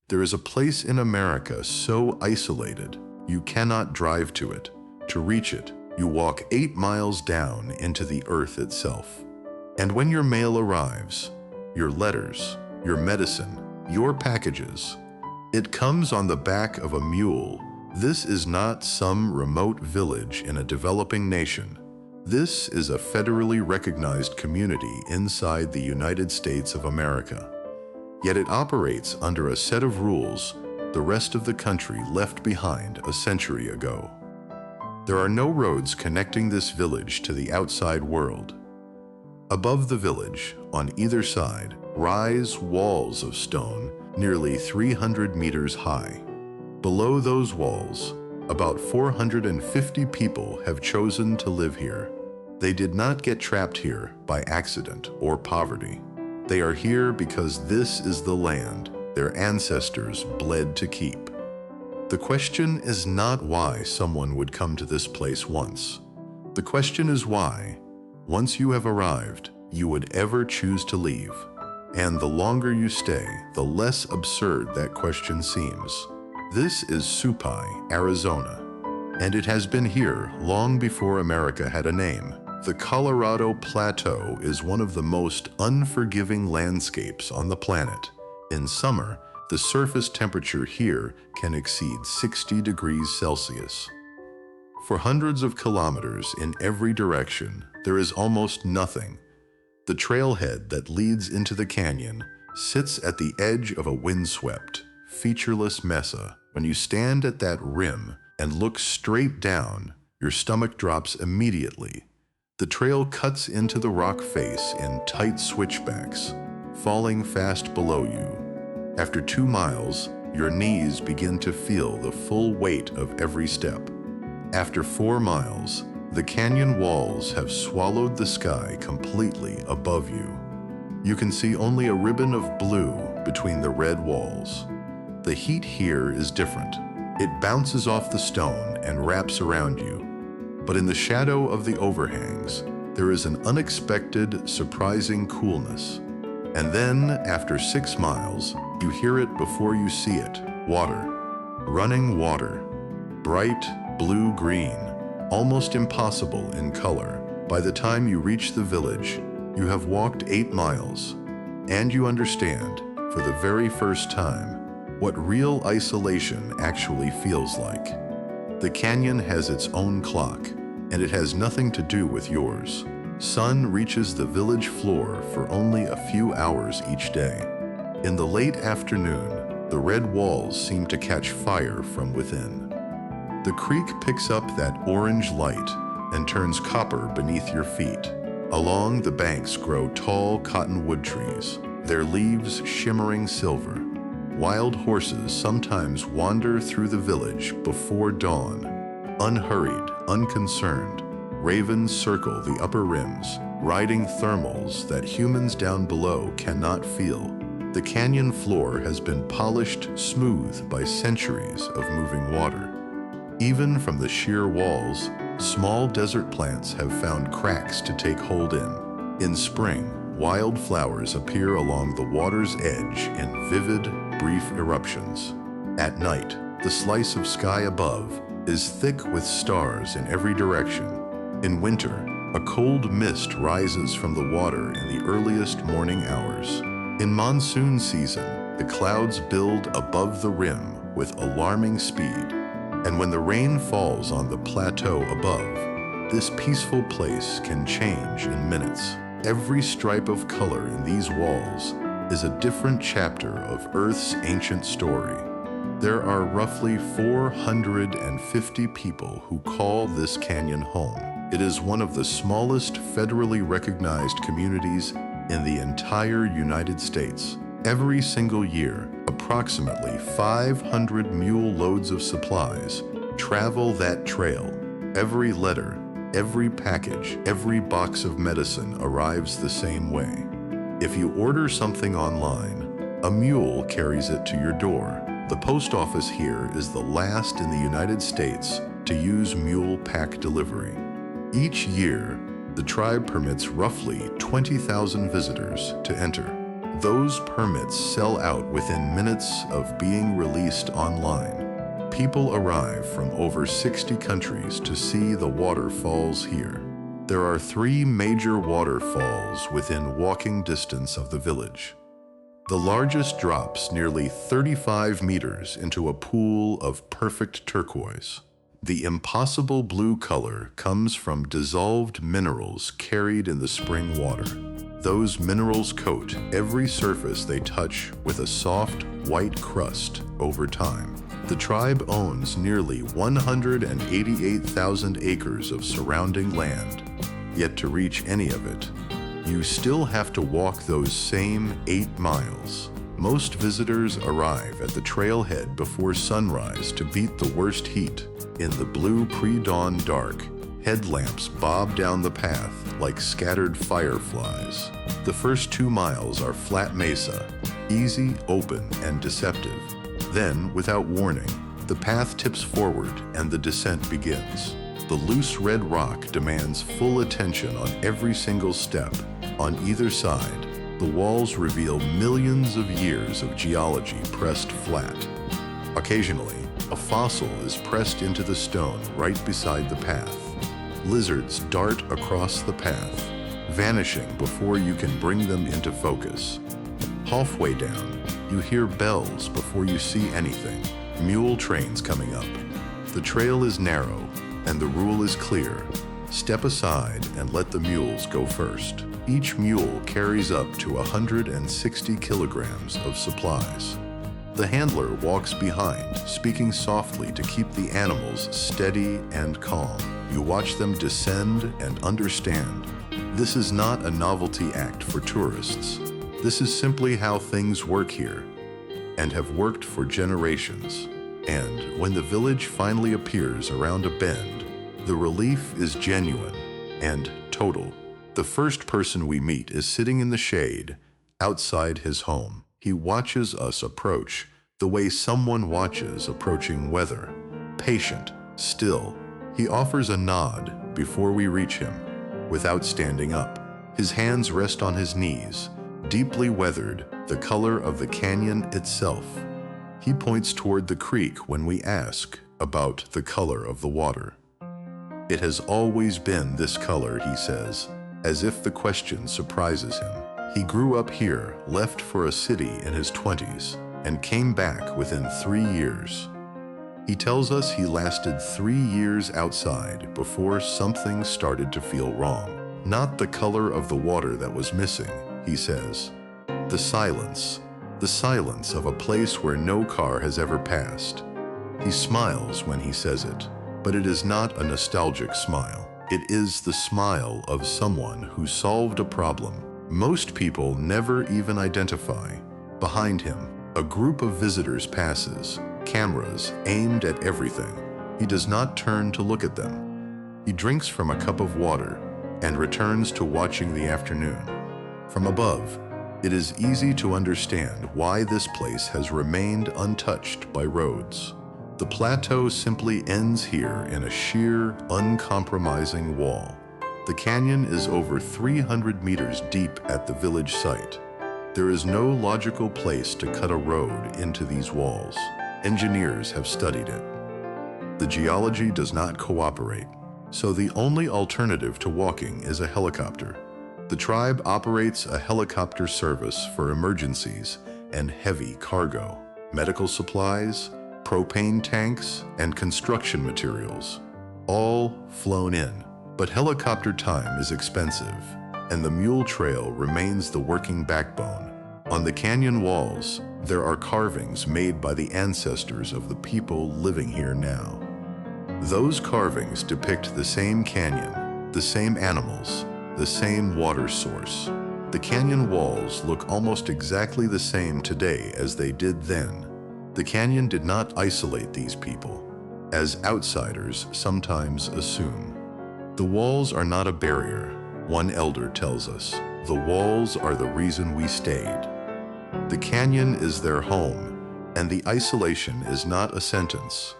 There is a place in America so isolated, you cannot drive to it. To reach it, you walk 8 miles down into the earth itself. And when your mail arrives, your letters, your medicine, your packages, it comes on the back of a mule. This is not some remote village in a developing nation. This is a federally recognized community inside the United States of America. Yet it operates under a set of rules the rest of the country left behind a century ago. There are no roads connecting this village to the outside world. Above the village, on either side, rise walls of stone nearly 300 meters high. Below those walls, about 450 people have chosen to live here. They did not get trapped here by accident or poverty. They are here because this is the land their ancestors bled to keep. The question is not why someone would come to this place once. The question is why, once you have arrived, you would ever choose to leave. And the longer you stay, the less absurd that question seems. This is Supai, Arizona, and it has been here long before America had a name. The Colorado Plateau is one of the most unforgiving landscapes on the planet. In summer, the surface temperature here can exceed 60 degrees Celsius. For hundreds of kilometers in every direction, there is almost nothing. The trailhead that leads into the canyon sits at the edge of a windswept, featureless mesa. When you stand at that rim and look straight down, your stomach drops immediately. The trail cuts into the rock face in tight switchbacks, falling fast below you. After 2 miles, your knees begin to feel the full weight of every step. After 4 miles, the canyon walls have swallowed the sky completely above you. You can see only a ribbon of blue between the red walls. The heat here is different. It bounces off the stone and wraps around you. But in the shadow of the overhangs, there is an unexpected, surprising coolness. And then, after 6 miles, you hear it before you see it. Water. Running water. Bright, blue-green, almost impossible in color. By the time you reach the village, you have walked 8 miles, and you understand, for the very first time, what real isolation actually feels like. The canyon has its own clock, and it has nothing to do with yours. Sun reaches the village floor for only a few hours each day. In the late afternoon, the red walls seem to catch fire from within. The creek picks up that orange light and turns copper beneath your feet. Along the banks grow tall cottonwood trees, their leaves shimmering silver. Wild horses sometimes wander through the village before dawn. Unhurried, unconcerned, ravens circle the upper rims, riding thermals that humans down below cannot feel. The canyon floor has been polished smooth by centuries of moving water. Even from the sheer walls, small desert plants have found cracks to take hold in. In spring, wild flowers appear along the water's edge in vivid, brief eruptions. At night, the slice of sky above is thick with stars in every direction. In winter, a cold mist rises from the water in the earliest morning hours. In monsoon season, the clouds build above the rim with alarming speed. And when the rain falls on the plateau above, this peaceful place can change in minutes. Every stripe of color in these walls is a different chapter of Earth's ancient story. There are roughly 450 people who call this canyon home. It is one of the smallest federally recognized communities in the entire United States. Every single year, approximately 500 mule loads of supplies travel that trail. Every letter, every package, every box of medicine arrives the same way. If you order something online, a mule carries it to your door. The post office here is the last in the United States to use mule pack delivery. Each year, the tribe permits roughly 20,000 visitors to enter. Those permits sell out within minutes of being released online. People arrive from over 60 countries to see the waterfalls here. There are 3 major waterfalls within walking distance of the village. The largest drops nearly 35 meters into a pool of perfect turquoise. The impossible blue color comes from dissolved minerals carried in the spring water. Those minerals coat every surface they touch with a soft, white crust over time. The tribe owns nearly 188,000 acres of surrounding land, yet to reach any of it, you still have to walk those same 8 miles. Most visitors arrive at the trailhead before sunrise to beat the worst heat. In the blue pre-dawn dark, headlamps bob down the path like scattered fireflies. The first 2 miles are flat mesa, easy, open, and deceptive. Then, without warning, the path tips forward and the descent begins. The loose red rock demands full attention on every single step. On either side, the walls reveal millions of years of geology pressed flat. Occasionally, a fossil is pressed into the stone right beside the path. Lizards dart across the path, vanishing before you can bring them into focus. Halfway down, you hear bells before you see anything. Mule trains coming up. The trail is narrow, and the rule is clear. Step aside and let the mules go first. Each mule carries up to 160 kilograms of supplies. The handler walks behind, speaking softly to keep the animals steady and calm. You watch them descend and understand. This is not a novelty act for tourists. This is simply how things work here, and have worked for generations. And when the village finally appears around a bend, the relief is genuine and total. The first person we meet is sitting in the shade outside his home. He watches us approach the way someone watches approaching weather. Patient, still. He offers a nod before we reach him, without standing up. His hands rest on his knees, deeply weathered, the color of the canyon itself. He points toward the creek when we ask about the color of the water. It has always been this color, he says, as if the question surprises him. He grew up here, left for a city in his 20s, and came back within 3 years. He tells us he lasted 3 years outside before something started to feel wrong. Not the color of the water that was missing, he says. The silence of a place where no car has ever passed. He smiles when he says it, but it is not a nostalgic smile. It is the smile of someone who solved a problem most people never even identify. Behind him, a group of visitors passes, cameras aimed at everything. He does not turn to look at them. He drinks from a cup of water and returns to watching the afternoon. From above, it is easy to understand why this place has remained untouched by roads. The plateau simply ends here in a sheer, uncompromising wall. The canyon is over 300 meters deep at the village site. There is no logical place to cut a road into these walls. Engineers have studied it. The geology does not cooperate, so the only alternative to walking is a helicopter. The tribe operates a helicopter service for emergencies and heavy cargo, medical supplies, propane tanks, and construction materials, all flown in. But helicopter time is expensive, and the Mule Trail remains the working backbone. On the canyon walls, there are carvings made by the ancestors of the people living here now. Those carvings depict the same canyon, the same animals, the same water source. The canyon walls look almost exactly the same today as they did then. The canyon did not isolate these people, as outsiders sometimes assume. The walls are not a barrier, one elder tells us. The walls are the reason we stayed. The canyon is their home, and the isolation is not a sentence.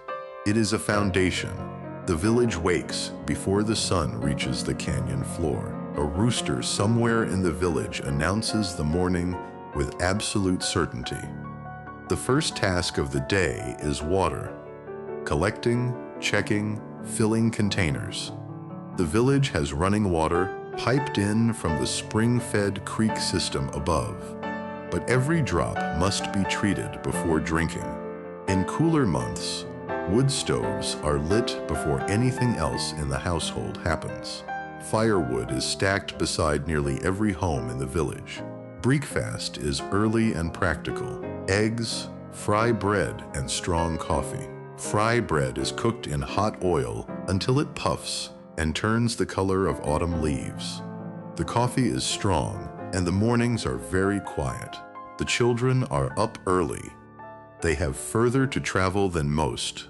It is a foundation. The village wakes before the sun reaches the canyon floor. A rooster somewhere in the village announces the morning, with absolute certainty. The first task of the day is water. Collecting, checking, filling containers. The village has running water piped in from the spring-fed creek system above, but every drop must be treated before drinking. In cooler months, wood stoves are lit before anything else in the household happens. Firewood is stacked beside nearly every home in the village. Breakfast is early and practical. Eggs, fry bread, and strong coffee. Fry bread is cooked in hot oil until it puffs and turns the color of autumn leaves. The coffee is strong, and the mornings are very quiet. The children are up early. They have further to travel than most.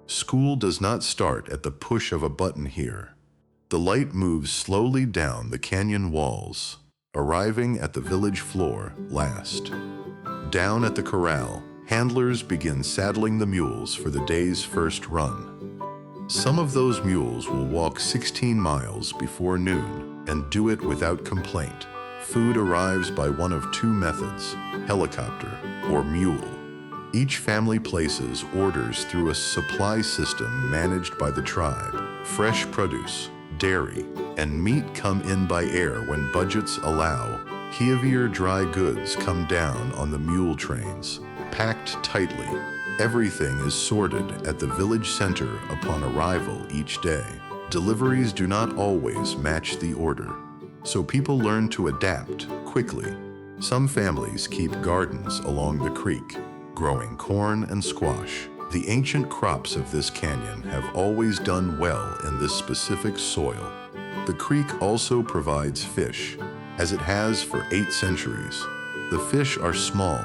School does not start at the push of a button here. The light moves slowly down the canyon walls, arriving at the village floor last. Down at the corral, handlers begin saddling the mules for the day's first run. Some of those mules will walk 16 miles before noon and do it without complaint. Food arrives by one of two methods, helicopter or mule. Each family places orders through a supply system managed by the tribe. Fresh produce, dairy, and meat come in by air when budgets allow. Heavier dry goods come down on the mule trains, packed tightly. Everything is sorted at the village center upon arrival each day. Deliveries do not always match the order, so people learn to adapt quickly. Some families keep gardens along the creek, growing corn and squash. The ancient crops of this canyon have always done well in this specific soil. The creek also provides fish, as it has for 8 centuries. The fish are small,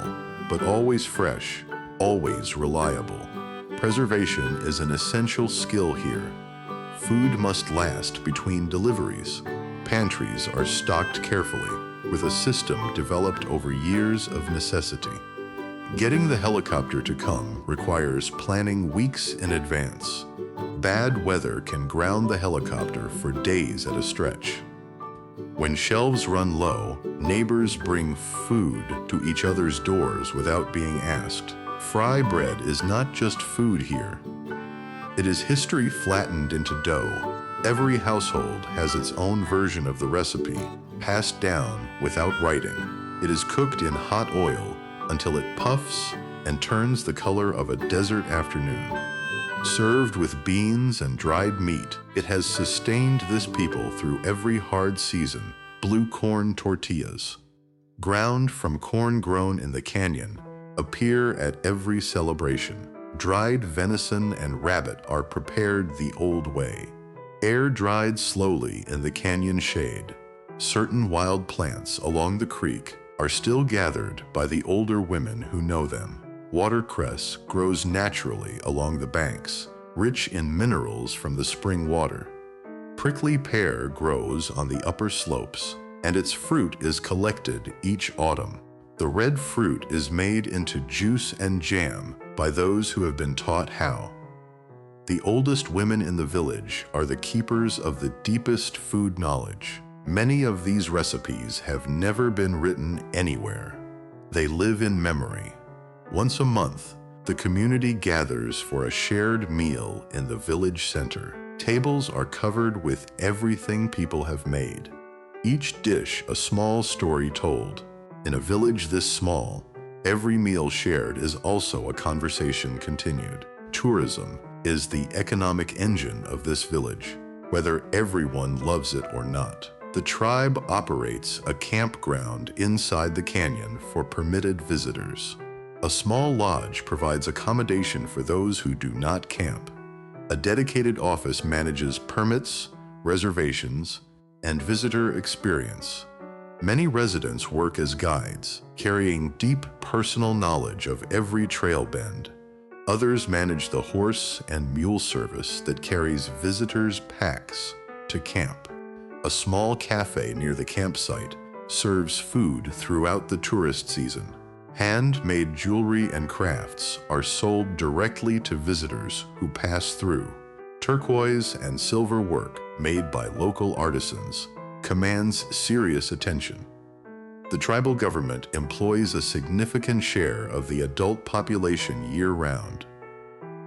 but always fresh, always reliable. Preservation is an essential skill here. Food must last between deliveries. Pantries are stocked carefully, with a system developed over years of necessity. Getting the helicopter to come requires planning weeks in advance. Bad weather can ground the helicopter for days at a stretch. When shelves run low, neighbors bring food to each other's doors without being asked. Fry bread is not just food here. It is history flattened into dough. Every household has its own version of the recipe, passed down without writing. It is cooked in hot oil until it puffs and turns the color of a desert afternoon. Served with beans and dried meat, it has sustained this people through every hard season. Blue corn tortillas, ground from corn grown in the canyon, appear at every celebration. Dried venison and rabbit are prepared the old way, air-dried slowly in the canyon shade. Certain wild plants along the creek are still gathered by the older women who know them. Watercress grows naturally along the banks, rich in minerals from the spring water. Prickly pear grows on the upper slopes, and its fruit is collected each autumn. The red fruit is made into juice and jam by those who have been taught how. The oldest women in the village are the keepers of the deepest food knowledge. Many of these recipes have never been written anywhere. They live in memory. Once a month, the community gathers for a shared meal in the village center. Tables are covered with everything people have made. Each dish a small story told. In a village this small, every meal shared is also a conversation continued. Tourism is the economic engine of this village, whether everyone loves it or not. The tribe operates a campground inside the canyon for permitted visitors. A small lodge provides accommodation for those who do not camp. A dedicated office manages permits, reservations, and visitor experience. Many residents work as guides, carrying deep personal knowledge of every trail bend. Others manage the horse and mule service that carries visitors' packs to camp. A small cafe near the campsite serves food throughout the tourist season. Handmade jewelry and crafts are sold directly to visitors who pass through. Turquoise and silver work made by local artisans commands serious attention. The tribal government employs a significant share of the adult population year-round.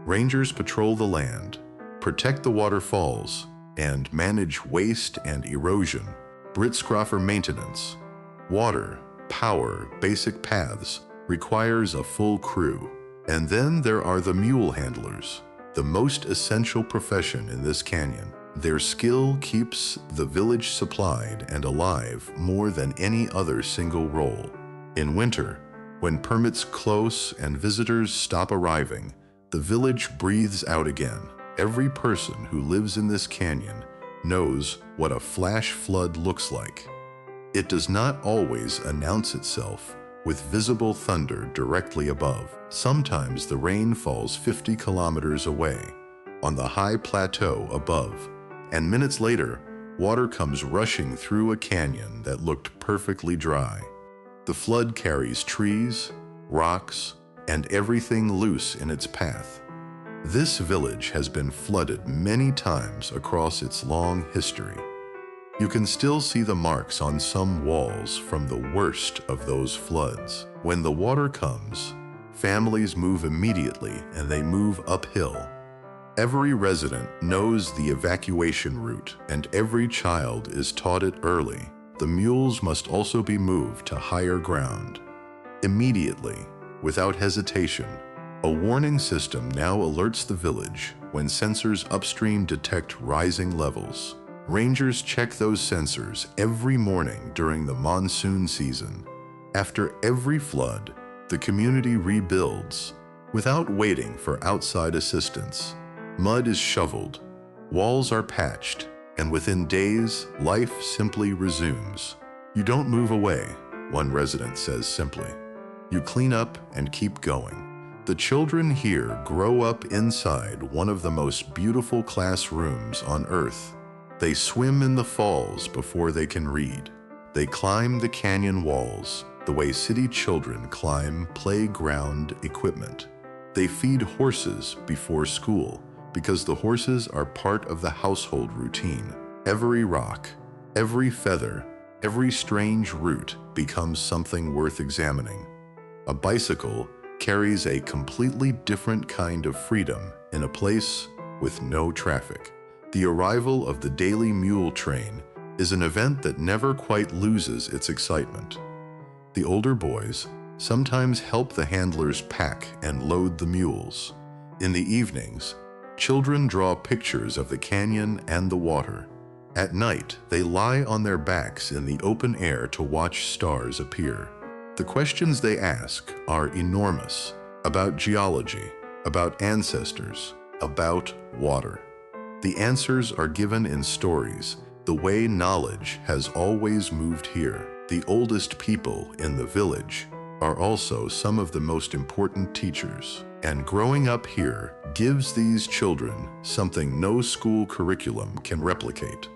Rangers patrol the land, protect the waterfalls, and manage waste and erosion. Britscroffer maintenance, water, power, basic paths requires a full crew. And then there are the mule handlers, the most essential profession in this canyon. Their skill keeps the village supplied and alive more than any other single role. In winter, when permits close and visitors stop arriving, the village breathes out again. Every person who lives in this canyon knows what a flash flood looks like. It does not always announce itself with visible thunder directly above. Sometimes the rain falls 50 kilometers away, on the high plateau above, and minutes later, water comes rushing through a canyon that looked perfectly dry. The flood carries trees, rocks, and everything loose in its path. This village has been flooded many times across its long history. You can still see the marks on some walls from the worst of those floods. When the water comes, families move immediately and they move uphill. Every resident knows the evacuation route and every child is taught it early. The mules must also be moved to higher ground. Immediately, without hesitation, a warning system now alerts the village when sensors upstream detect rising levels. Rangers check those sensors every morning during the monsoon season. After every flood, the community rebuilds without waiting for outside assistance. Mud is shoveled, walls are patched, and within days, life simply resumes. You don't move away, one resident says simply. You clean up and keep going. The children here grow up inside one of the most beautiful classrooms on Earth. They swim in the falls before they can read. They climb the canyon walls the way city children climb playground equipment. They feed horses before school because the horses are part of the household routine. Every rock, every feather, every strange root becomes something worth examining. A bicycle carries a completely different kind of freedom in a place with no traffic. The arrival of the daily mule train is an event that never quite loses its excitement. The older boys sometimes help the handlers pack and load the mules. In the evenings, children draw pictures of the canyon and the water. At night, they lie on their backs in the open air to watch stars appear. The questions they ask are enormous, about geology, about ancestors, about water. The answers are given in stories, the way knowledge has always moved here. The oldest people in the village are also some of the most important teachers, and growing up here gives these children something no school curriculum can replicate.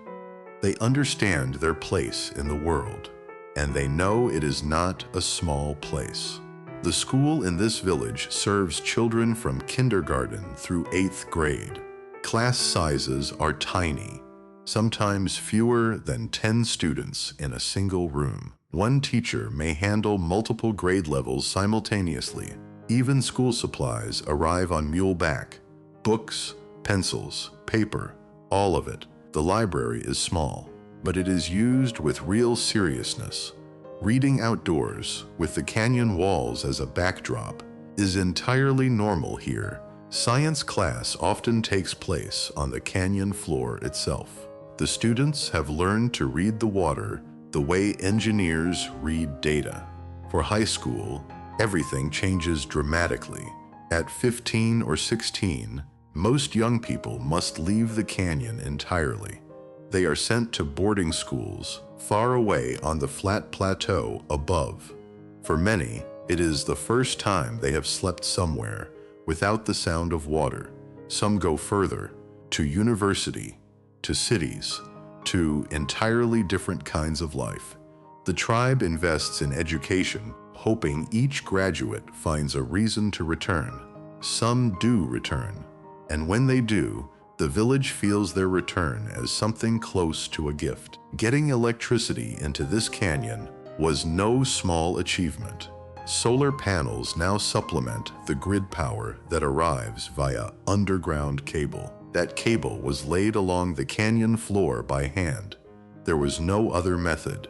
They understand their place in the world, and they know it is not a small place. The school in this village serves children from kindergarten through 8th grade. Class sizes are tiny, sometimes fewer than 10 students in a single room. One teacher may handle multiple grade levels simultaneously. Even school supplies arrive on mule back. Books, pencils, paper, all of it. The library is small, but it is used with real seriousness. Reading outdoors, with the canyon walls as a backdrop, is entirely normal here. Science class often takes place on the canyon floor itself. The students have learned to read the water the way engineers read data. For high school, everything changes dramatically. At 15 or 16, most young people must leave the canyon entirely. They are sent to boarding schools far away on the flat plateau above. For many, it is the first time they have slept somewhere without the sound of water. Some go further, to university, to cities, to entirely different kinds of life. The tribe invests in education, hoping each graduate finds a reason to return. Some do return, and when they do, the village feels their return as something close to a gift. Getting electricity into this canyon was no small achievement. Solar panels now supplement the grid power that arrives via underground cable. That cable was laid along the canyon floor by hand. There was no other method.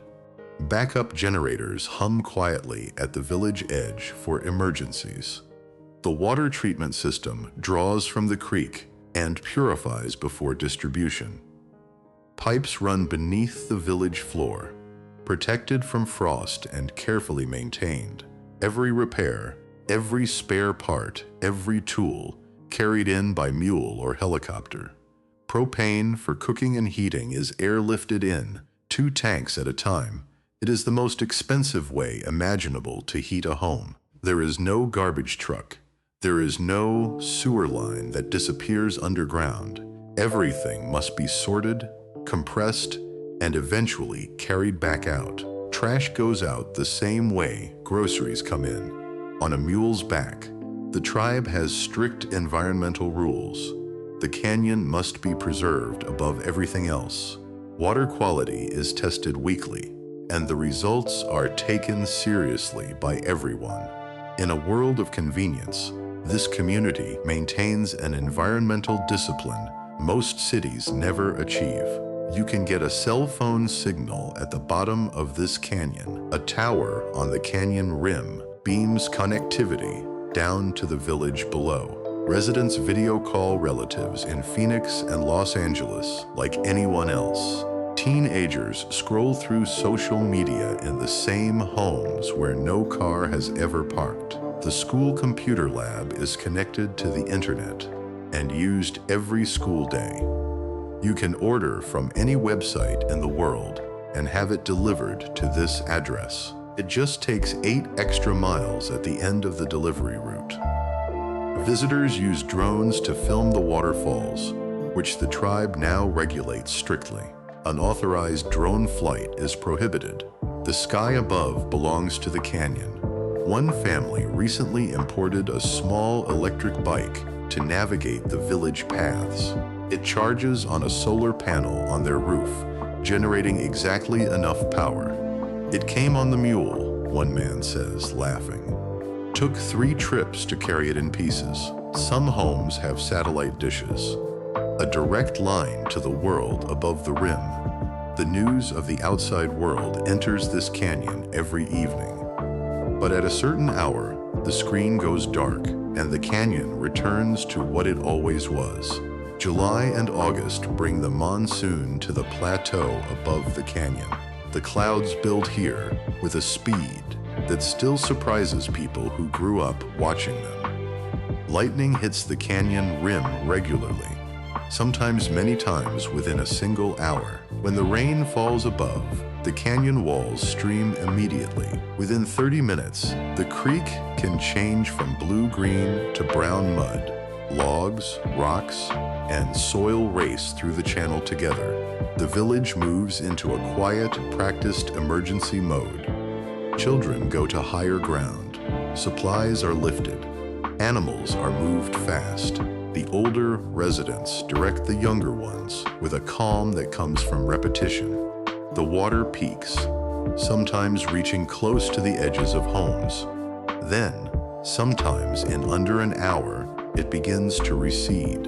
Backup generators hum quietly at the village edge for emergencies. The water treatment system draws from the creek and purifies before distribution. Pipes run beneath the village floor, protected from frost and carefully maintained. Every repair, every spare part, every tool carried in by mule or helicopter. Propane for cooking and heating is airlifted in, 2 tanks at a time. It is the most expensive way imaginable to heat a home. There is no garbage truck. There is no sewer line that disappears underground. Everything must be sorted, compressed, and eventually carried back out. Trash goes out the same way groceries come in, on a mule's back. The tribe has strict environmental rules. The canyon must be preserved above everything else. Water quality is tested weekly, and the results are taken seriously by everyone. In a world of convenience, this community maintains an environmental discipline most cities never achieve. You can get a cell phone signal at the bottom of this canyon. A tower on the canyon rim beams connectivity down to the village below. Residents video call relatives in Phoenix and Los Angeles like anyone else. Teenagers scroll through social media in the same homes where no car has ever parked. The school computer lab is connected to the internet and used every school day. You can order from any website in the world and have it delivered to this address. It just takes 8 extra miles at the end of the delivery route. Visitors use drones to film the waterfalls, which the tribe now regulates strictly. Unauthorized drone flight is prohibited. The sky above belongs to the canyon. One family recently imported a small electric bike to navigate the village paths. It charges on a solar panel on their roof, generating exactly enough power. It came on the mule, one man says, laughing. Took 3 trips to carry it in pieces. Some homes have satellite dishes. A direct line to the world above the rim. The news of the outside world enters this canyon every evening. But at a certain hour, the screen goes dark and the canyon returns to what it always was. July and August bring the monsoon to the plateau above the canyon. The clouds build here with a speed that still surprises people who grew up watching them. Lightning hits the canyon rim regularly, sometimes many times within a single hour. When the rain falls above, the canyon walls stream immediately. Within 30 minutes, the creek can change from blue-green to brown mud. Logs, rocks, and soil race through the channel together. The village moves into a quiet, practiced emergency mode. Children go to higher ground. Supplies are lifted. Animals are moved fast. The older residents direct the younger ones with a calm that comes from repetition. The water peaks, sometimes reaching close to the edges of homes. Then, sometimes in under an hour, it begins to recede.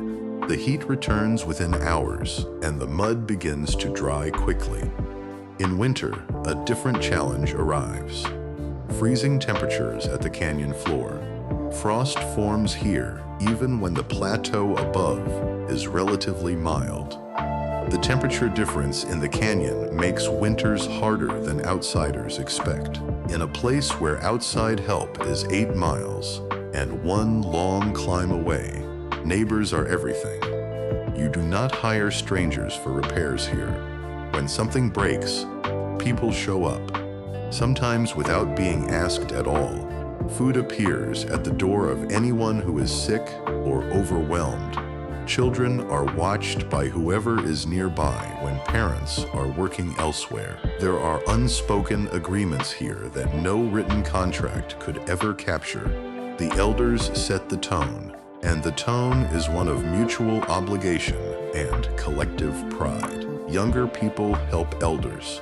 The heat returns within hours, and the mud begins to dry quickly. In winter, a different challenge arrives. Freezing temperatures at the canyon floor. Frost forms here even when the plateau above is relatively mild. The temperature difference in the canyon makes winters harder than outsiders expect. In a place where outside help is 8 miles and 1 long climb away, neighbors are everything. You do not hire strangers for repairs here. When something breaks, people show up, sometimes without being asked at all. Food appears at the door of anyone who is sick or overwhelmed. Children are watched by whoever is nearby when parents are working elsewhere. There are unspoken agreements here that no written contract could ever capture. The elders set the tone, and the tone is one of mutual obligation and collective pride. Younger people help elders.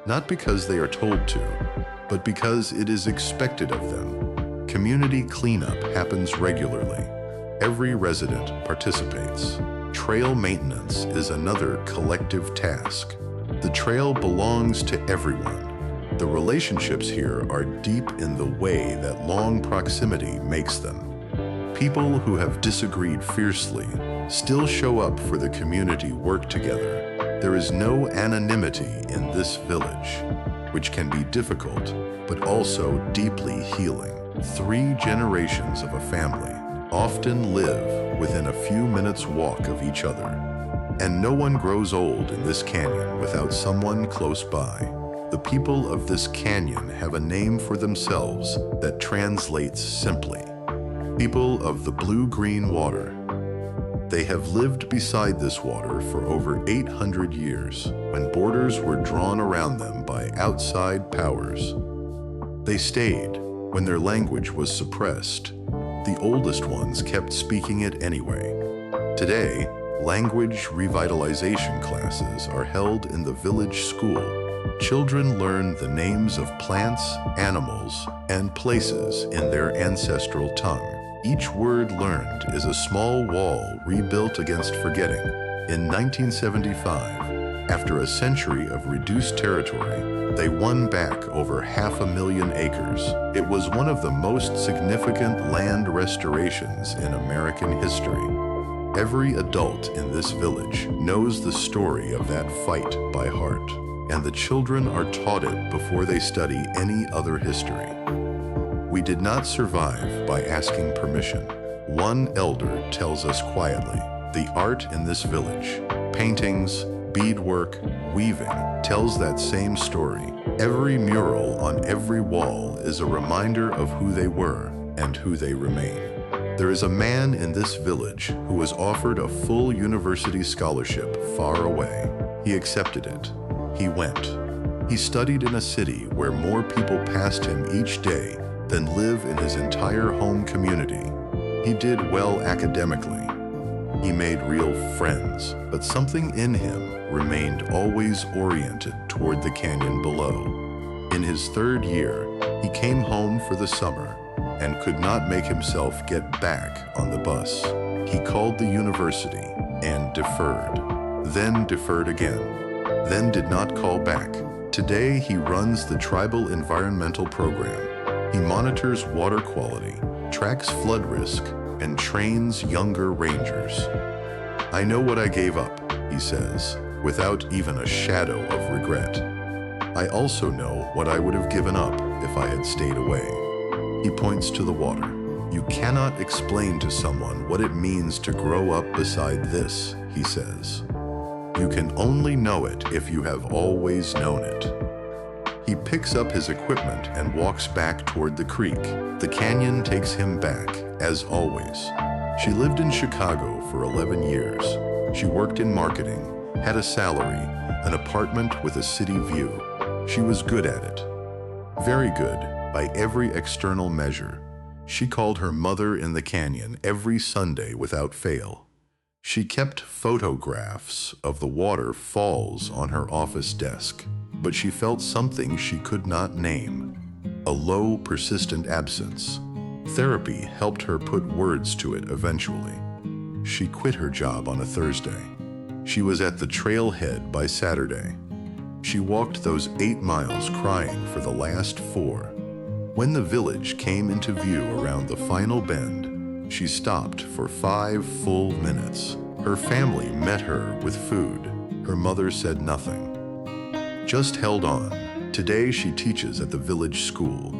not because they are told to, but because it is expected of them. Community cleanup happens regularly. Every resident participates. Trail maintenance is another collective task. The trail belongs to everyone. The relationships here are deep in the way that long proximity makes them. People who have disagreed fiercely still show up for the community work together. There is no anonymity in this village, which can be difficult, but also deeply healing. 3 generations of a family often live within a few minutes' walk of each other. And no one grows old in this canyon without someone close by. The people of this canyon have a name for themselves that translates simply: people of the blue-green water. They have lived beside this water for over 800 years, when borders were drawn around them by outside powers. They stayed when their language was suppressed. The oldest ones kept speaking it anyway. Today, language revitalization classes are held in the village school. Children learn the names of plants, animals, and places in their ancestral tongue. Each word learned is a small wall rebuilt against forgetting. In 1975, after a century of reduced territory, they won back over 500,000 acres. It was one of the most significant land restorations in American history. Every adult in this village knows the story of that fight by heart, and the children are taught it before they study any other history. We did not survive by asking permission. One elder tells us quietly, the art in this village, paintings, beadwork, weaving, tells that same story. Every mural on every wall is a reminder of who they were and who they remain. There is a man in this village who was offered a full university scholarship far away. He accepted it. He went. He studied in a city where more people passed him each day than live in his entire home community. He did well academically. He made real friends, but something in him remained always oriented toward the canyon below. In his 3rd year, he came home for the summer and could not make himself get back on the bus. He called the university and deferred, then deferred again, then did not call back. Today, he runs the tribal environmental program. He monitors water quality, tracks flood risk, and trains younger rangers. I know what I gave up, he says, without even a shadow of regret. I also know what I would have given up if I had stayed away. He points to the water. You cannot explain to someone what it means to grow up beside this, he says. You can only know it if you have always known it. He picks up his equipment and walks back toward the creek. The canyon takes him back, as always. She lived in Chicago for 11 years. She worked in marketing, had a salary, an apartment with a city view. She was good at it. Very good, by every external measure. She called her mother in the canyon every Sunday without fail. She kept photographs of the waterfalls on her office desk, but she felt something she could not name, a low, persistent absence. Therapy helped her put words to it eventually. She quit her job on a Thursday. She was at the trailhead by Saturday. She walked those 8 miles crying for the last 4. When the village came into view around the final bend, she stopped for 5 full minutes. Her family met her with food. Her mother said nothing, just held on. Today she teaches at the village school.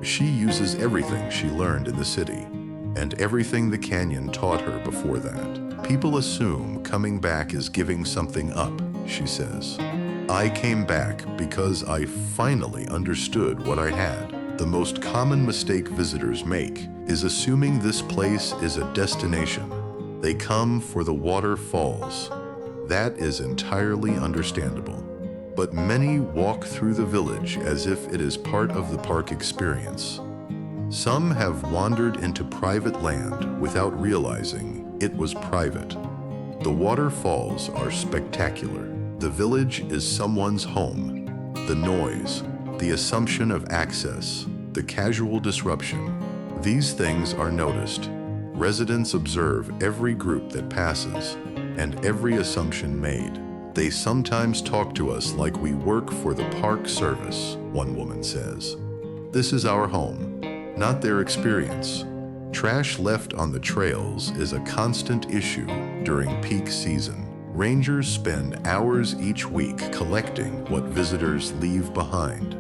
She uses everything she learned in the city and everything the canyon taught her before that. People assume coming back is giving something up, she says. I came back because I finally understood what I had. The most common mistake visitors make is assuming this place is a destination. They come for the waterfalls. That is entirely understandable. But many walk through the village as if it is part of the park experience. Some have wandered into private land without realizing it was private. The waterfalls are spectacular. The village is someone's home. the noise, the assumption of access, the casual disruption. These things are noticed. Residents observe every group that passes and every assumption made. They sometimes talk to us like we work for the park service, one woman says. This is our home, not their experience. Trash left on the trails is a constant issue during peak season. Rangers spend hours each week collecting what visitors leave behind.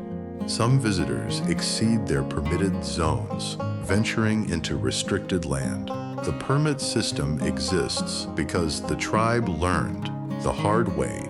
Some visitors exceed their permitted zones, venturing into restricted land. The permit system exists because the tribe learned the hard way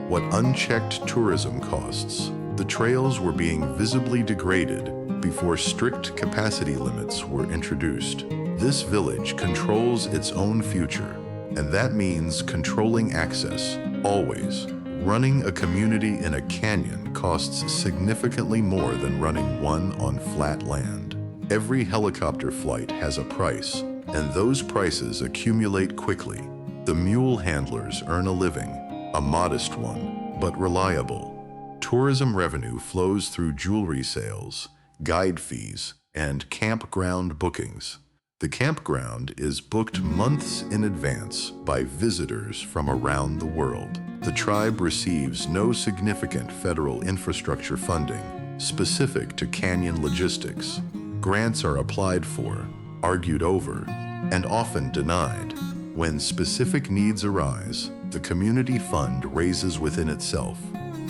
what unchecked tourism costs. The trails were being visibly degraded before strict capacity limits were introduced. This village controls its own future, and that means controlling access, always. Running a community in a canyon costs significantly more than running one on flat land. Every helicopter flight has a price, and those prices accumulate quickly. The mule handlers earn a living, a modest one, but reliable. Tourism revenue flows through jewelry sales, guide fees, and campground bookings. The campground is booked months in advance by visitors from around the world. The tribe receives no significant federal infrastructure funding specific to canyon logistics. Grants are applied for, argued over, and often denied. When specific needs arise, the community fund raises within itself.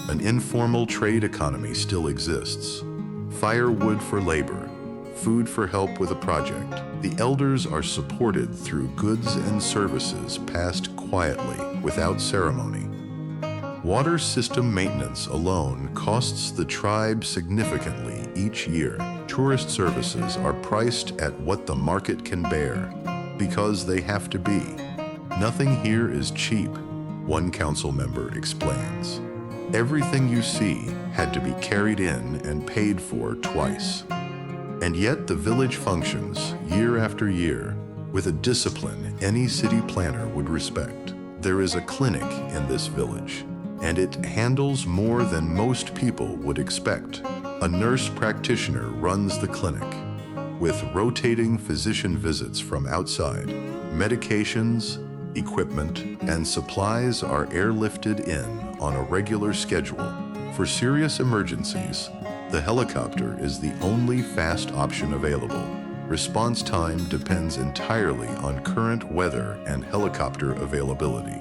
An informal trade economy still exists. Firewood for labor, food for help with a project. The elders are supported through goods and services passed quietly, without ceremony. Water system maintenance alone costs the tribe significantly each year. Tourist services are priced at what the market can bear, because they have to be. Nothing here is cheap, one council member explains. Everything you see had to be carried in and paid for twice. And yet the village functions, year after year, with a discipline any city planner would respect. There is a clinic in this village, and it handles more than most people would expect. A nurse practitioner runs the clinic, with rotating physician visits from outside. Medications, equipment, and supplies are airlifted in on a regular schedule. For serious emergencies, the helicopter is the only fast option available. Response time depends entirely on current weather and helicopter availability.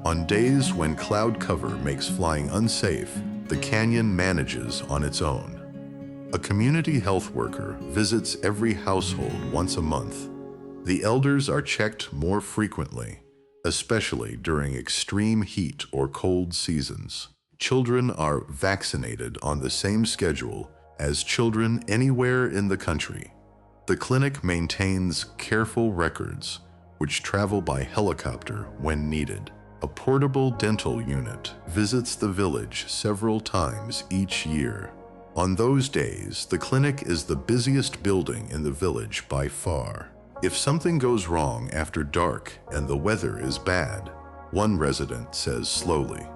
On days when cloud cover makes flying unsafe, the canyon manages on its own. A community health worker visits every household once a month. The elders are checked more frequently, especially during extreme heat or cold seasons. Children are vaccinated on the same schedule as children anywhere in the country. The clinic maintains careful records, which travel by helicopter when needed. A portable dental unit visits the village several times each year. On those days, the clinic is the busiest building in the village by far. If something goes wrong after dark and the weather is bad, one resident says slowly,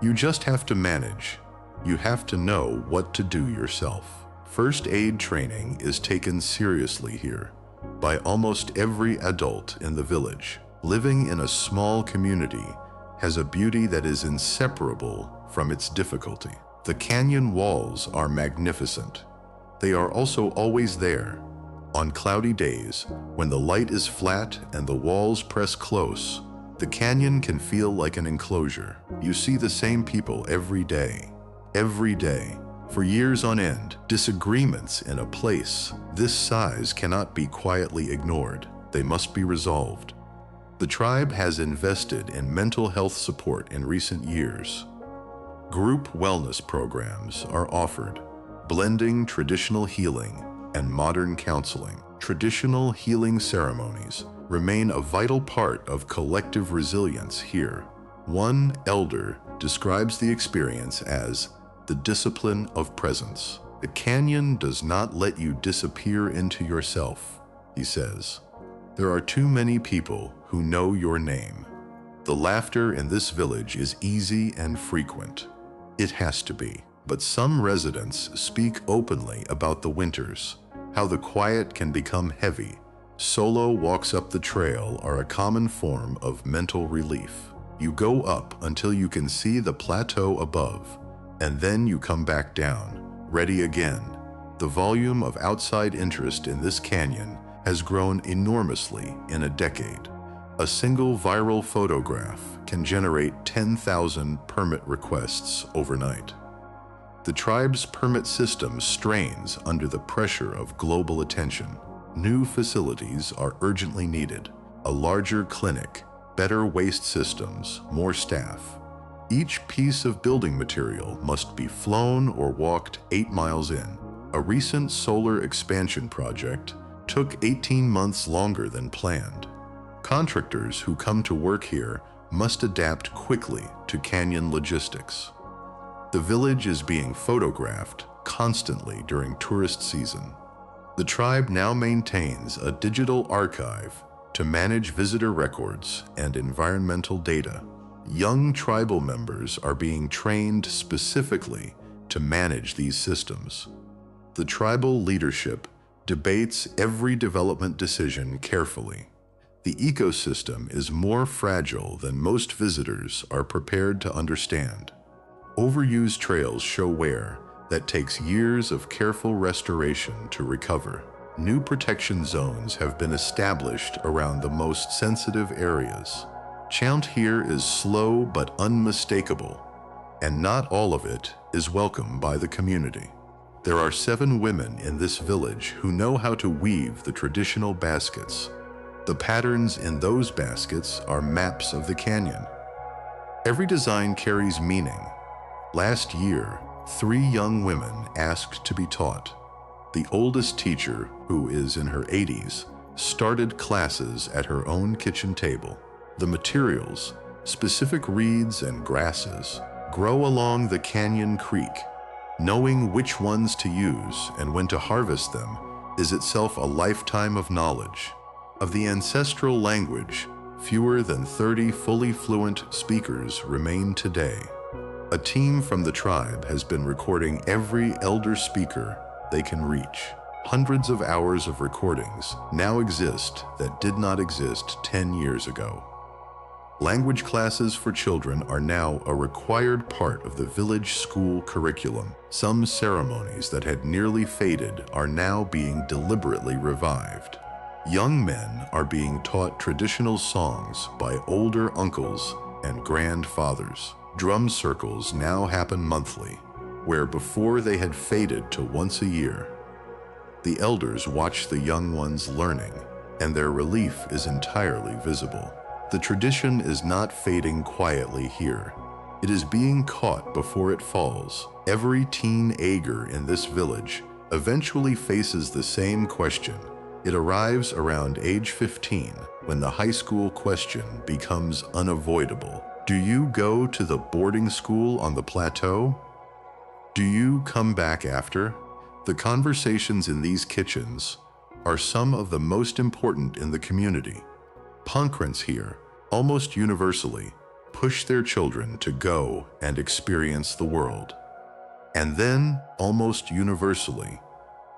you just have to manage. You have to know what to do yourself. First aid training is taken seriously here by almost every adult in the village. Living in a small community has a beauty that is inseparable from its difficulty. The canyon walls are magnificent. They are also always there. On cloudy days, when the light is flat and the walls press close, the canyon can feel like an enclosure. You see the same people every day. Every day. For years on end, disagreements in a place this size cannot be quietly ignored. They must be resolved. The tribe has invested in mental health support in recent years. Group wellness programs are offered, blending traditional healing and modern counseling. Traditional healing ceremonies remain a vital part of collective resilience here. One elder describes the experience as the discipline of presence. The canyon does not let you disappear into yourself, he says. There are too many people who know your name. The laughter in this village is easy and frequent. It has to be. But some residents speak openly about the winters, how the quiet can become heavy. Solo walks up the trail are a common form of mental relief. You go up until you can see the plateau above, and then you come back down, ready again. The volume of outside interest in this canyon has grown enormously in a decade. A single viral photograph can generate 10,000 permit requests overnight. The tribe's permit system strains under the pressure of global attention. New facilities are urgently needed: a larger clinic, better waste systems, more staff. Each piece of building material must be flown or walked 8 miles in. A recent solar expansion project took 18 months longer than planned. Contractors who come to work here must adapt quickly to canyon logistics. The village is being photographed constantly during tourist season. The tribe now maintains a digital archive to manage visitor records and environmental data. Young tribal members are being trained specifically to manage these systems. The tribal leadership debates every development decision carefully. The ecosystem is more fragile than most visitors are prepared to understand. Overused trails show wear that takes years of careful restoration to recover. New protection zones have been established around the most sensitive areas. Chant here is slow but unmistakable, and not all of it is welcome by the community. There are 7 women in this village who know how to weave the traditional baskets. The patterns in those baskets are maps of the canyon. Every design carries meaning. Last year, 3 young women asked to be taught. The oldest teacher, who is in her 80s, started classes at her own kitchen table. The materials, specific reeds and grasses, grow along the canyon creek. Knowing which ones to use and when to harvest them is itself a lifetime of knowledge. Of the ancestral language, fewer than 30 fully fluent speakers remain today. A team from the tribe has been recording every elder speaker they can reach. Hundreds of hours of recordings now exist that did not exist 10 years ago. Language classes for children are now a required part of the village school curriculum. Some ceremonies that had nearly faded are now being deliberately revived. Young men are being taught traditional songs by older uncles and grandfathers. Drum circles now happen monthly, where before they had faded to once a year. The elders watch the young ones learning, and their relief is entirely visible. The tradition is not fading quietly here. It is being caught before it falls. Every teenager in this village eventually faces the same question. It arrives around age 15, when the high school question becomes unavoidable. Do you go to the boarding school on the plateau? Do you come back after? The conversations in these kitchens are some of the most important in the community. Punkrents here, almost universally, push their children to go and experience the world. And then, almost universally,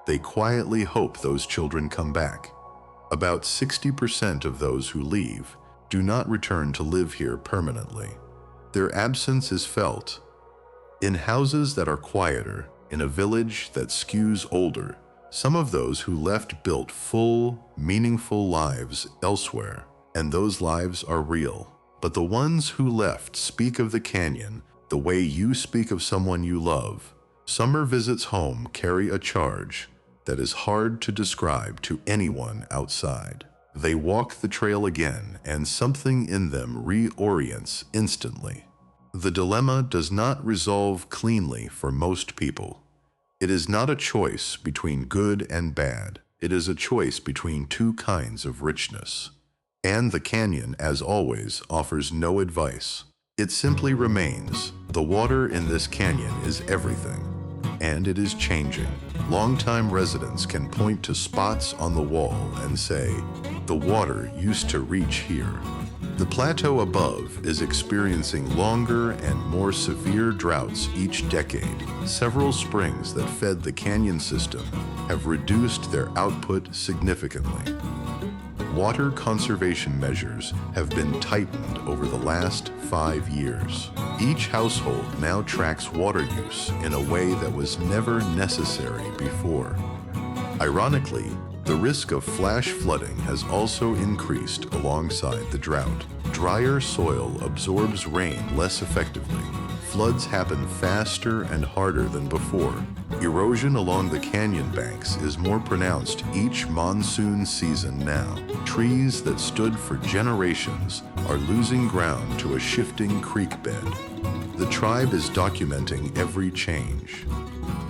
they quietly hope those children come back. About 60% of those who leave do not return to live here permanently. Their absence is felt in houses that are quieter, in a village that skews older. Some of those who left built full, meaningful lives elsewhere, and those lives are real. But the ones who left speak of the canyon the way you speak of someone you love. Summer visits home carry a charge that is hard to describe to anyone outside. They walk the trail again, and something in them reorients instantly. The dilemma does not resolve cleanly for most people. It is not a choice between good and bad. It is a choice between 2 kinds of richness. And the canyon, as always, offers no advice. It simply remains. The water in this canyon is everything, and it is changing. Longtime residents can point to spots on the wall and say, the water used to reach here. The plateau above is experiencing longer and more severe droughts each decade. Several springs that fed the canyon system have reduced their output significantly. Water conservation measures have been tightened over the last 5 years. Each household now tracks water use in a way that was never necessary before. Ironically, the risk of flash flooding has also increased alongside the drought. Drier soil absorbs rain less effectively. Floods happen faster and harder than before. Erosion along the canyon banks is more pronounced each monsoon season now. Trees that stood for generations are losing ground to a shifting creek bed. The tribe is documenting every change,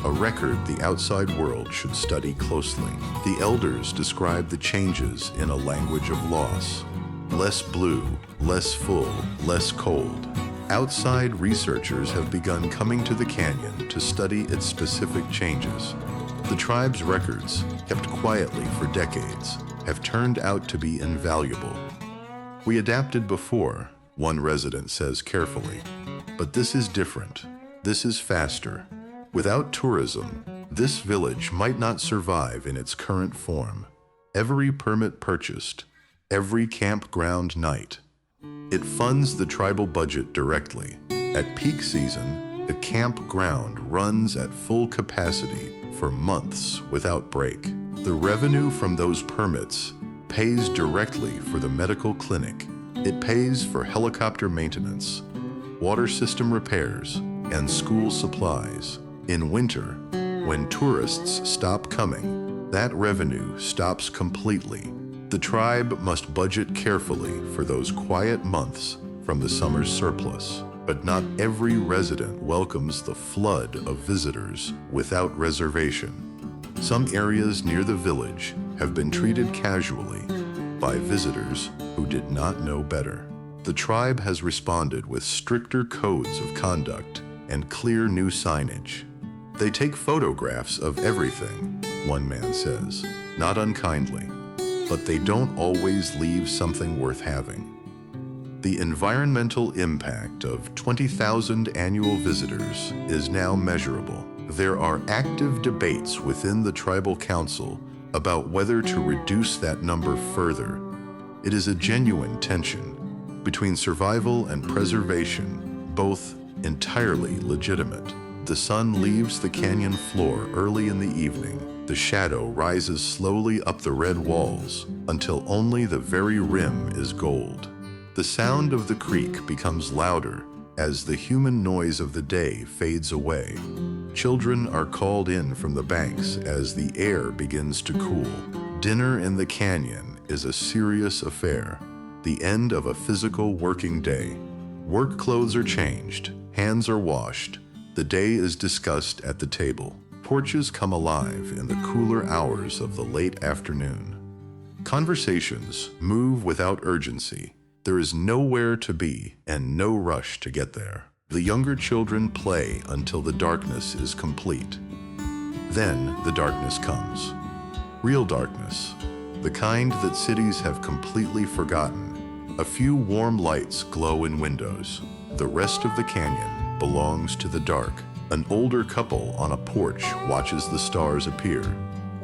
a record the outside world should study closely. The elders describe the changes in a language of loss. Less blue, less full, less cold. Outside researchers have begun coming to the canyon to study its specific changes. The tribe's records, kept quietly for decades, have turned out to be invaluable. We adapted before, one resident says carefully, but this is different. This is faster. Without tourism, this village might not survive in its current form. Every permit purchased, every campground night, it funds the tribal budget directly. At peak season, the campground runs at full capacity for months without break. The revenue from those permits pays directly for the medical clinic. It pays for helicopter maintenance, water system repairs, and school supplies. In winter, when tourists stop coming, that revenue stops completely. The tribe must budget carefully for those quiet months from the summer's surplus. But not every resident welcomes the flood of visitors without reservation. Some areas near the village have been treated casually by visitors who did not know better. The tribe has responded with stricter codes of conduct and clear new signage. They take photographs of everything, one man says, not unkindly, but they don't always leave something worth having. The environmental impact of 20,000 annual visitors is now measurable. There are active debates within the tribal council about whether to reduce that number further. It is a genuine tension between survival and preservation, both entirely legitimate. The sun leaves the canyon floor early in the evening. The shadow rises slowly up the red walls until only the very rim is gold. The sound of the creek becomes louder as the human noise of the day fades away. Children are called in from the banks as the air begins to cool. Dinner in the canyon is a serious affair, the end of a physical working day. Work clothes are changed, hands are washed. The day is discussed at the table. Porches come alive in the cooler hours of the late afternoon. Conversations move without urgency. There is nowhere to be and no rush to get there. The younger children play until the darkness is complete. Then the darkness comes. Real darkness, the kind that cities have completely forgotten. A few warm lights glow in windows. The rest of the canyon belongs to the dark. An older couple on a porch watches the stars appear.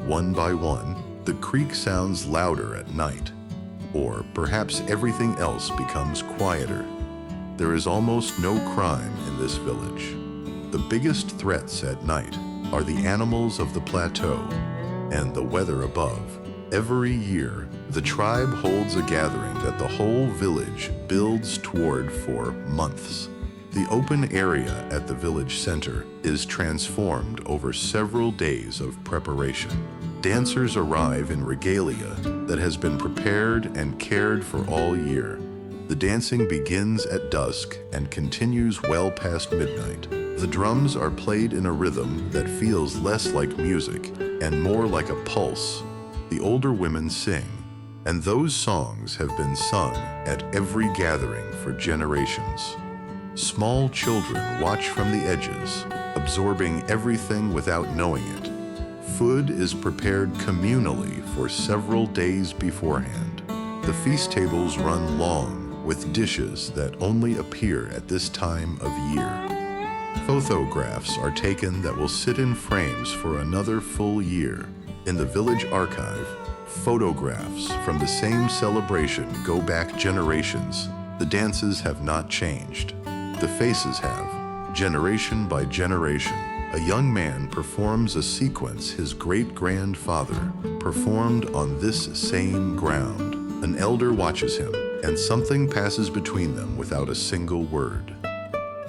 One by one, the creek sounds louder at night. Or perhaps everything else becomes quieter. There is almost no crime in this village. The biggest threats at night are the animals of the plateau and the weather above. Every year, the tribe holds a gathering that the whole village builds toward for months. The open area at the village center is transformed over several days of preparation. Dancers arrive in regalia that has been prepared and cared for all year. The dancing begins at dusk and continues well past midnight. The drums are played in a rhythm that feels less like music and more like a pulse. The older women sing, and those songs have been sung at every gathering for generations. Small children watch from the edges, absorbing everything without knowing it. Food is prepared communally for several days beforehand. The feast tables run long, with dishes that only appear at this time of year. Photographs are taken that will sit in frames for another full year. In the village archive, photographs from the same celebration go back generations. The dances have not changed. The faces have, generation by generation. A young man performs a sequence his great-grandfather performed on this same ground. An elder watches him, and something passes between them without a single word.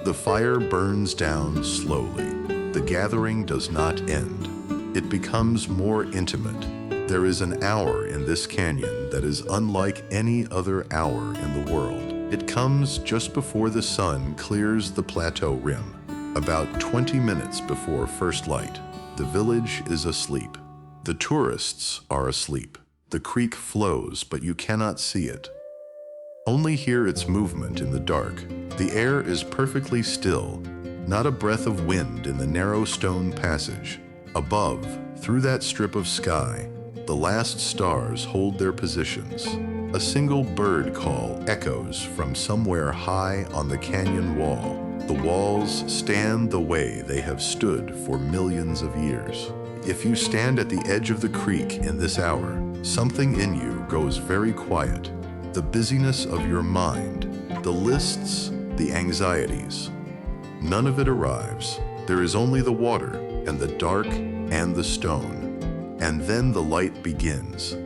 The fire burns down slowly. The gathering does not end. It becomes more intimate. There is an hour in this canyon that is unlike any other hour in the world. It comes just before the sun clears the plateau rim, about 20 minutes before first light. The village is asleep. The tourists are asleep. The creek flows, but you cannot see it. Only hear its movement in the dark. The air is perfectly still, not a breath of wind in the narrow stone passage. Above, through that strip of sky, the last stars hold their positions. A single bird call echoes from somewhere high on the canyon wall. The walls stand the way they have stood for millions of years. If you stand at the edge of the creek in this hour, something in you goes very quiet. The busyness of your mind, the lists, the anxieties. None of it arrives. There is only the water and the dark and the stone. And then the light begins.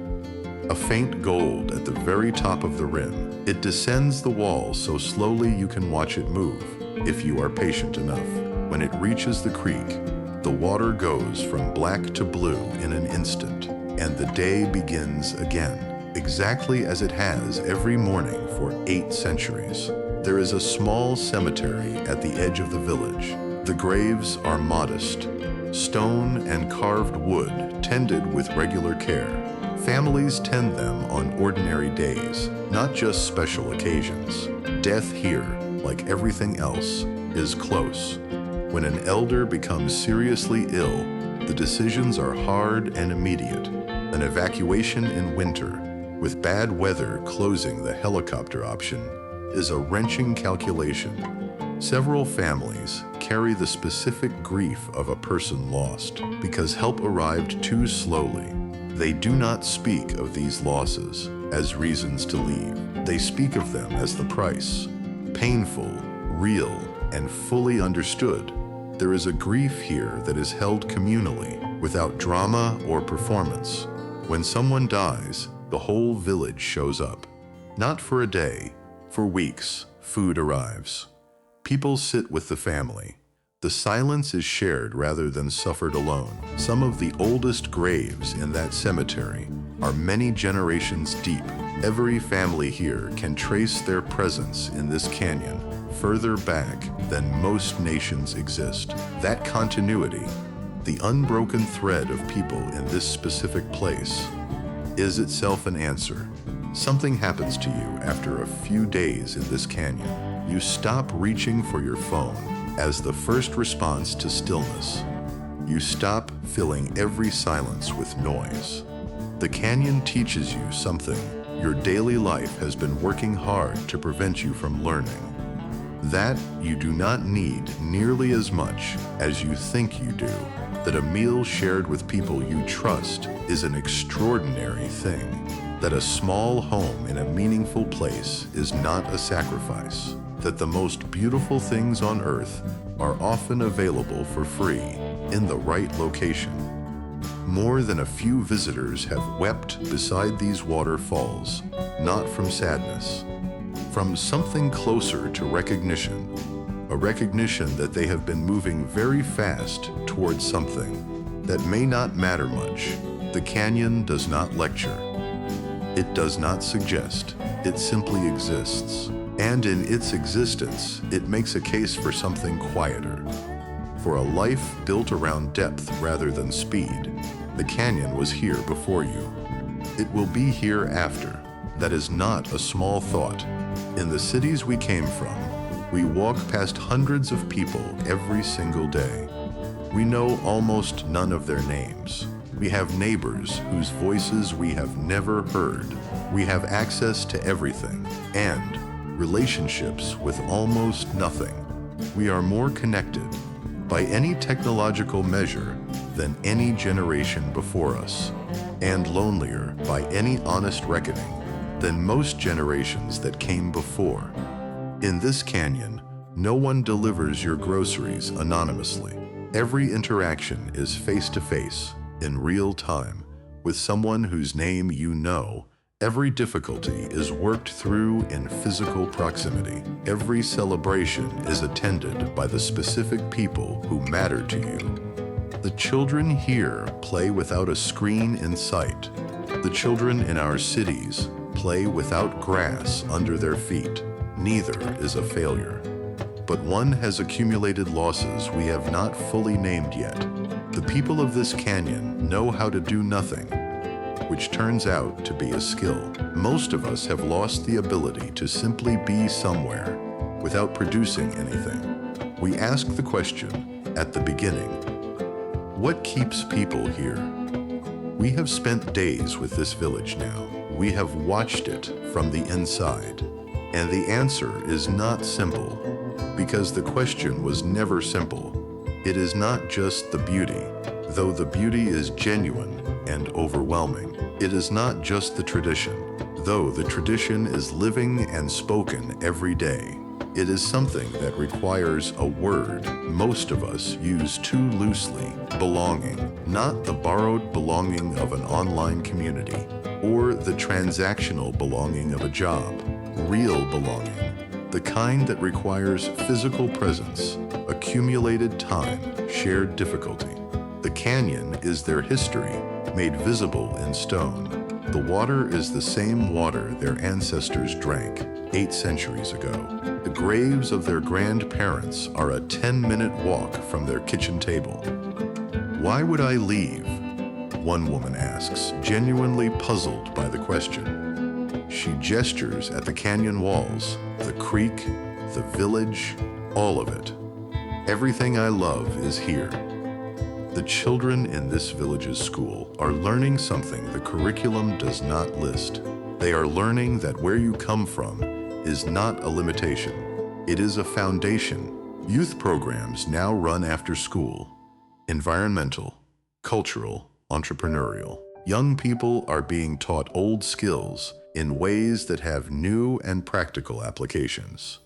A faint gold at the very top of the rim. It descends the wall so slowly you can watch it move, if you are patient enough. When it reaches the creek, the water goes from black to blue in an instant, and the day begins again, exactly as it has every morning for 8 centuries. There is a small cemetery at the edge of the village. The graves are modest, stone and carved wood tended with regular care. Families tend them on ordinary days, not just special occasions. Death here, like everything else, is close. When an elder becomes seriously ill, the decisions are hard and immediate. An evacuation in winter, with bad weather closing the helicopter option, is a wrenching calculation. Several families carry the specific grief of a person lost because help arrived too slowly. They do not speak of these losses as reasons to leave. They speak of them as the price. Painful, real, and fully understood. There is a grief here that is held communally, without drama or performance. When someone dies, the whole village shows up. Not for a day, for weeks, food arrives. People sit with the family. The silence is shared rather than suffered alone. Some of the oldest graves in that cemetery are many generations deep. Every family here can trace their presence in this canyon further back than most nations exist. That continuity, the unbroken thread of people in this specific place, is itself an answer. Something happens to you after a few days in this canyon. You stop reaching for your phone as the first response to stillness. You stop filling every silence with noise. The canyon teaches you something your daily life has been working hard to prevent you from learning. That you do not need nearly as much as you think you do. That a meal shared with people you trust is an extraordinary thing. That a small home in a meaningful place is not a sacrifice. That the most beautiful things on earth are often available for free in the right location. More than a few visitors have wept beside these waterfalls, not from sadness, from something closer to recognition, a recognition that they have been moving very fast towards something that may not matter much. The canyon does not lecture. It does not suggest. It simply exists. And in its existence, it makes a case for something quieter. For a life built around depth rather than speed. The canyon was here before you. It will be here after. That is not a small thought. In the cities we came from, we walk past hundreds of people every single day. We know almost none of their names. We have neighbors whose voices we have never heard. We have access to everything, and relationships with almost nothing. We are more connected by any technological measure than any generation before us, and lonelier by any honest reckoning than most generations that came before. In this canyon, no one delivers your groceries anonymously. Every interaction is face-to-face, in real time, with someone whose name you know. Every difficulty is worked through in physical proximity. Every celebration is attended by the specific people who matter to you. The children here play without a screen in sight. The children in our cities play without grass under their feet. Neither is a failure. But one has accumulated losses we have not fully named yet. The people of this canyon know how to do nothing, which turns out to be a skill. Most of us have lost the ability to simply be somewhere without producing anything. We ask the question at the beginning, what keeps people here? We have spent days with this village now. We have watched it from the inside. And the answer is not simple, because the question was never simple. It is not just the beauty, though the beauty is genuine and overwhelming. It is not just the tradition, though the tradition is living and spoken every day. It is something that requires a word most of us use too loosely: belonging. Not the borrowed belonging of an online community or the transactional belonging of a job. Real belonging, the kind that requires physical presence, accumulated time, shared difficulty. The canyon is their history, made visible in stone. The water is the same water their ancestors drank 8 centuries ago. The graves of their grandparents are a 10-minute walk from their kitchen table. Why would I leave? One woman asks, genuinely puzzled by the question. She gestures at the canyon walls, the creek, the village, all of it. Everything I love is here. The children in this village's school are learning something the curriculum does not list. They are learning that where you come from is not a limitation. It is a foundation. Youth programs now run after school. Environmental, cultural, entrepreneurial. Young people are being taught old skills in ways that have new and practical applications.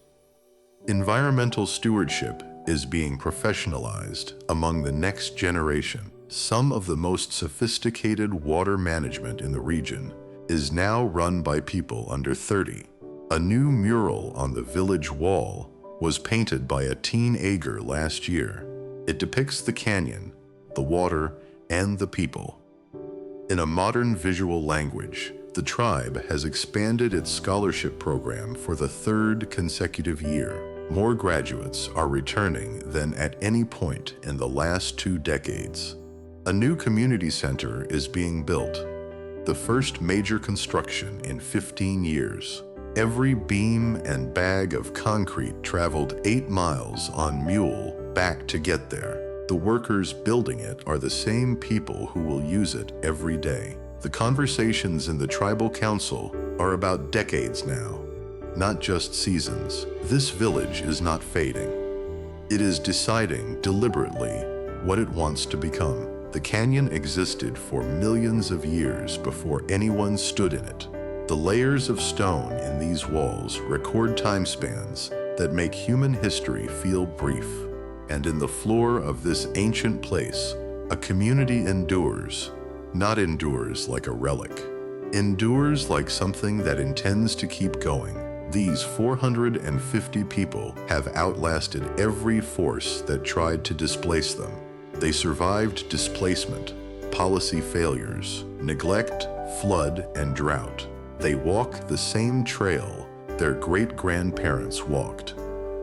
Environmental stewardship is being professionalized among the next generation. Some of the most sophisticated water management in the region is now run by people under 30. A new mural on the village wall was painted by a teenager last year. It depicts the canyon, the water, and the people. In a modern visual language, the tribe has expanded its scholarship program for the 3rd consecutive year. More graduates are returning than at any point in the last 2 decades. A new community center is being built, the first major construction in 15 years. Every beam and bag of concrete traveled 8 miles on Mule back to get there. The workers building it are the same people who will use it every day. The conversations in the tribal council are about decades now, not just seasons. This village is not fading. It is deciding deliberately what it wants to become. The canyon existed for millions of years before anyone stood in it. The layers of stone in these walls record time spans that make human history feel brief. And in the floor of this ancient place, a community endures. Not endures like a relic. Endures like something that intends to keep going. These 450 people have outlasted every force that tried to displace them. They survived displacement, policy failures, neglect, flood, and drought. They walk the same trail their great-grandparents walked.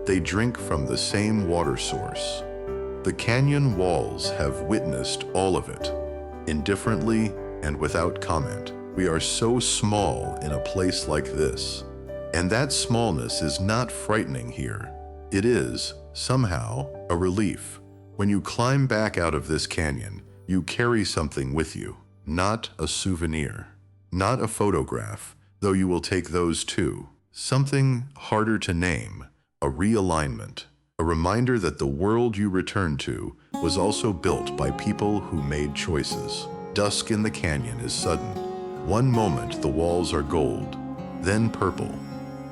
They drink from the same water source. The canyon walls have witnessed all of it, indifferently and without comment. We are so small in a place like this. And that smallness is not frightening here. It is, somehow, a relief. When you climb back out of this canyon, you carry something with you, not a souvenir, not a photograph, though you will take those too. Something harder to name, a realignment, a reminder that the world you return to was also built by people who made choices. Dusk in the canyon is sudden. One moment the walls are gold, then purple,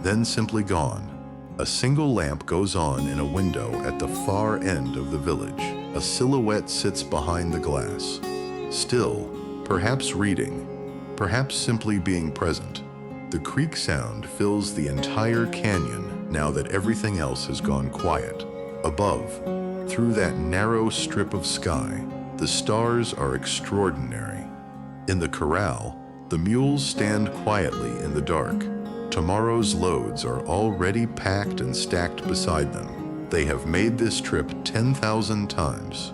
then simply gone. A single lamp goes on in a window at the far end of the village. A silhouette sits behind the glass. Still, perhaps reading, perhaps simply being present. The creek sound fills the entire canyon now that everything else has gone quiet. Above, through that narrow strip of sky, the stars are extraordinary. In the corral, the mules stand quietly in the dark. Tomorrow's loads are already packed and stacked beside them. They have made this trip 10,000 times.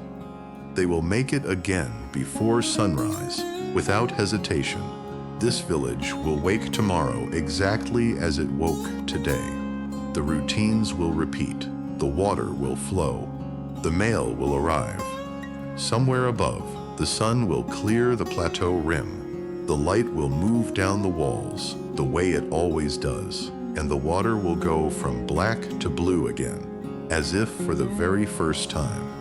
They will make it again before sunrise, without hesitation. This village will wake tomorrow exactly as it woke today. The routines will repeat. The water will flow. The mail will arrive. Somewhere above, the sun will clear the plateau rim. The light will move down the walls the way it always does, and the water will go from black to blue again, as if for the very first time.